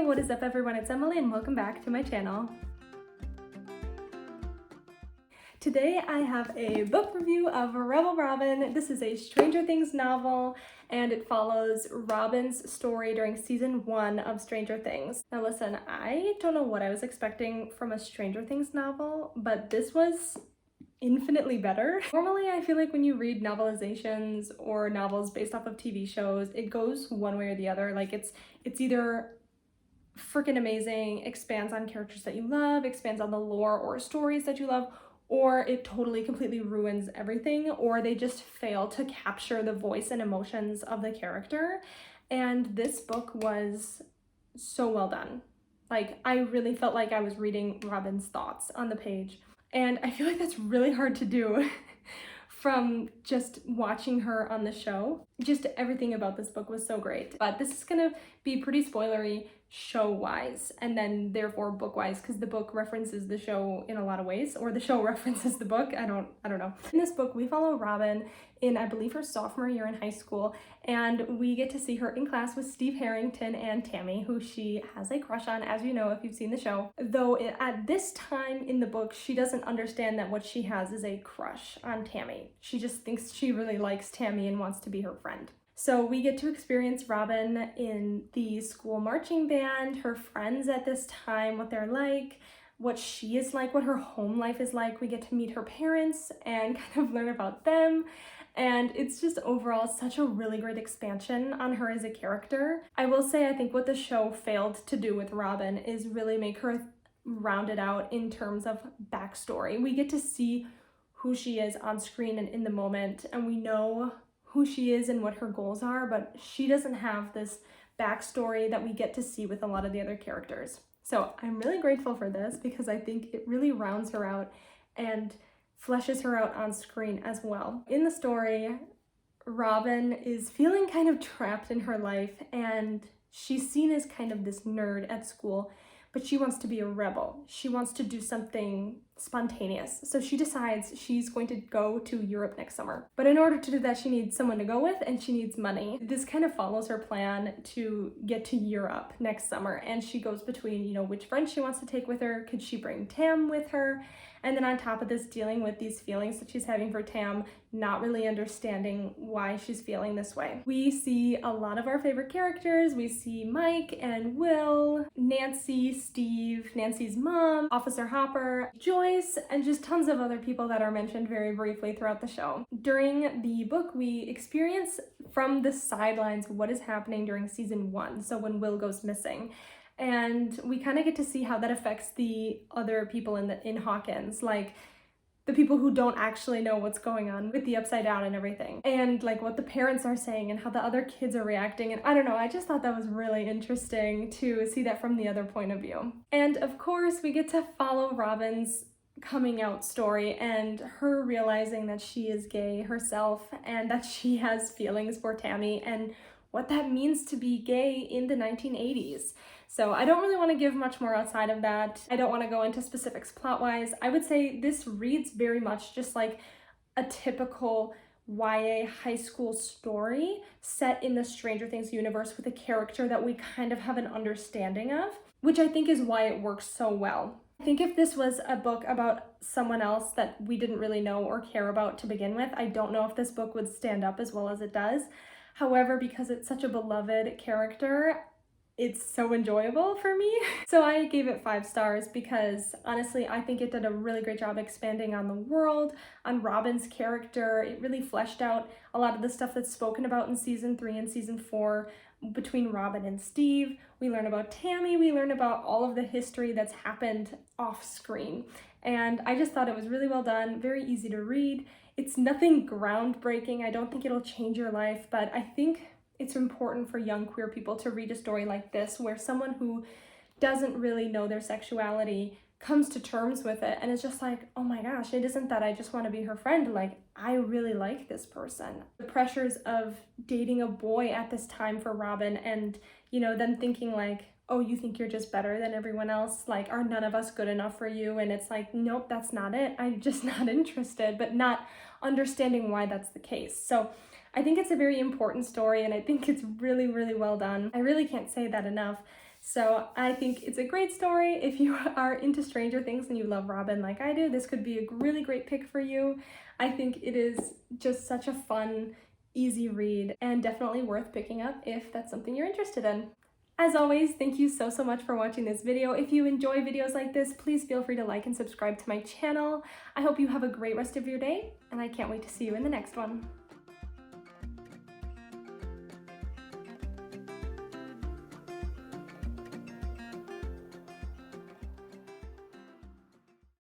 what is up everyone? It's Emily and welcome back to my channel. Today I have a book review of Rebel Robin. This is a Stranger Things novel and it follows Robin's story during season 1 of Stranger Things. Now listen, I don't know what I was expecting from a Stranger Things novel, but this was infinitely better. Normally I feel like when you read novelizations or novels based off of TV shows, it goes one way or the other. Like it's either freaking amazing, expands on characters that you love, expands on the lore or stories that you love, or it totally completely ruins everything, or they just fail to capture the voice and emotions of the character. And this book was so well done. Like, I really felt like I was reading Robin's thoughts on the page. And I feel like that's really hard to do from just watching her on the show. Just everything about this book was so great. But this is gonna be pretty spoilery show-wise, and then therefore book-wise, because the book references the show in a lot of ways, or the show references the book. I don't know. In this book, we follow Robin in, I believe, her sophomore year in high school, and we get to see her in class with Steve Harrington and Tammy, who she has a crush on, as you know if you've seen the show. Though at this time in the book, she doesn't understand that what she has is a crush on Tammy. She just thinks she really likes Tammy and wants to be her friend. So we get to experience Robin in the school marching band, her friends at this time, what they're like, what she is like, what her home life is like. We get to meet her parents and kind of learn about them. And it's just overall such a really great expansion on her as a character. I will say, I think what the show failed to do with Robin is really make her rounded out in terms of backstory. We get to see who she is on screen and in the moment, and we know who she is and what her goals are, but she doesn't have this backstory that we get to see with a lot of the other characters. So I'm really grateful for this because I think it really rounds her out and fleshes her out on screen as well. In the story, Robin is feeling kind of trapped in her life, and she's seen as kind of this nerd at school, but she wants to be a rebel. She wants to do something spontaneous. So she decides she's going to go to Europe next summer. But in order to do that, she needs someone to go with and she needs money. This kind of follows her plan to get to Europe next summer. And she goes between, which friend she wants to take with her. Could she bring Tam with her? And then on top of this, dealing with these feelings that she's having for Tam, not really understanding why she's feeling this way. We see a lot of our favorite characters. We see Mike and Will, Nancy, Steve, Nancy's mom, Officer Hopper, Joyce, and just tons of other people that are mentioned very briefly throughout the show. During the book, we experience from the sidelines what is happening during season 1, so when Will goes missing. And we kind of get to see how that affects the other people in Hawkins, like the people who don't actually know what's going on with the Upside Down and everything, and like what the parents are saying and how the other kids are reacting. And I don't know, I just thought that was really interesting to see that from the other point of view. And of course, we get to follow Robin's coming out story and her realizing that she is gay herself and that she has feelings for Tammy and what that means to be gay in the 1980s. So I don't really want to give much more outside of that. I don't want to go into specifics plot-wise. I would say this reads very much just like a typical YA high school story set in the Stranger Things universe with a character that we kind of have an understanding of, which I think is why it works so well. I think if this was a book about someone else that we didn't really know or care about to begin with, I don't know if this book would stand up as well as it does. However, because it's such a beloved character, it's so enjoyable for me. So I gave it 5 stars because honestly, I think it did a really great job expanding on the world, on Robin's character. It really fleshed out a lot of the stuff that's spoken about in season 3 and season 4 between Robin and Steve. We learn about Tammy, we learn about all of the history that's happened off screen. And I just thought it was really well done, very easy to read. It's nothing groundbreaking. I don't think it'll change your life, but I think it's important for young queer people to read a story like this where someone who doesn't really know their sexuality comes to terms with it and it's just like, oh my gosh, it isn't that I just want to be her friend, like I really like this person. The pressures of dating a boy at this time for Robin and them thinking like, oh, you think you're just better than everyone else, like are none of us good enough for you? And it's like, nope, that's not it, I'm just not interested, but not understanding why that's the case. So I think it's a very important story and I think it's really, really well done. I really can't say that enough. So I think it's a great story. If you are into Stranger Things and you love Robin like I do, this could be a really great pick for you. I think it is just such a fun, easy read and definitely worth picking up if that's something you're interested in. As always, thank you so much for watching this video. If you enjoy videos like this, please feel free to like and subscribe to my channel. I hope you have a great rest of your day, and I can't wait to see you in the next one.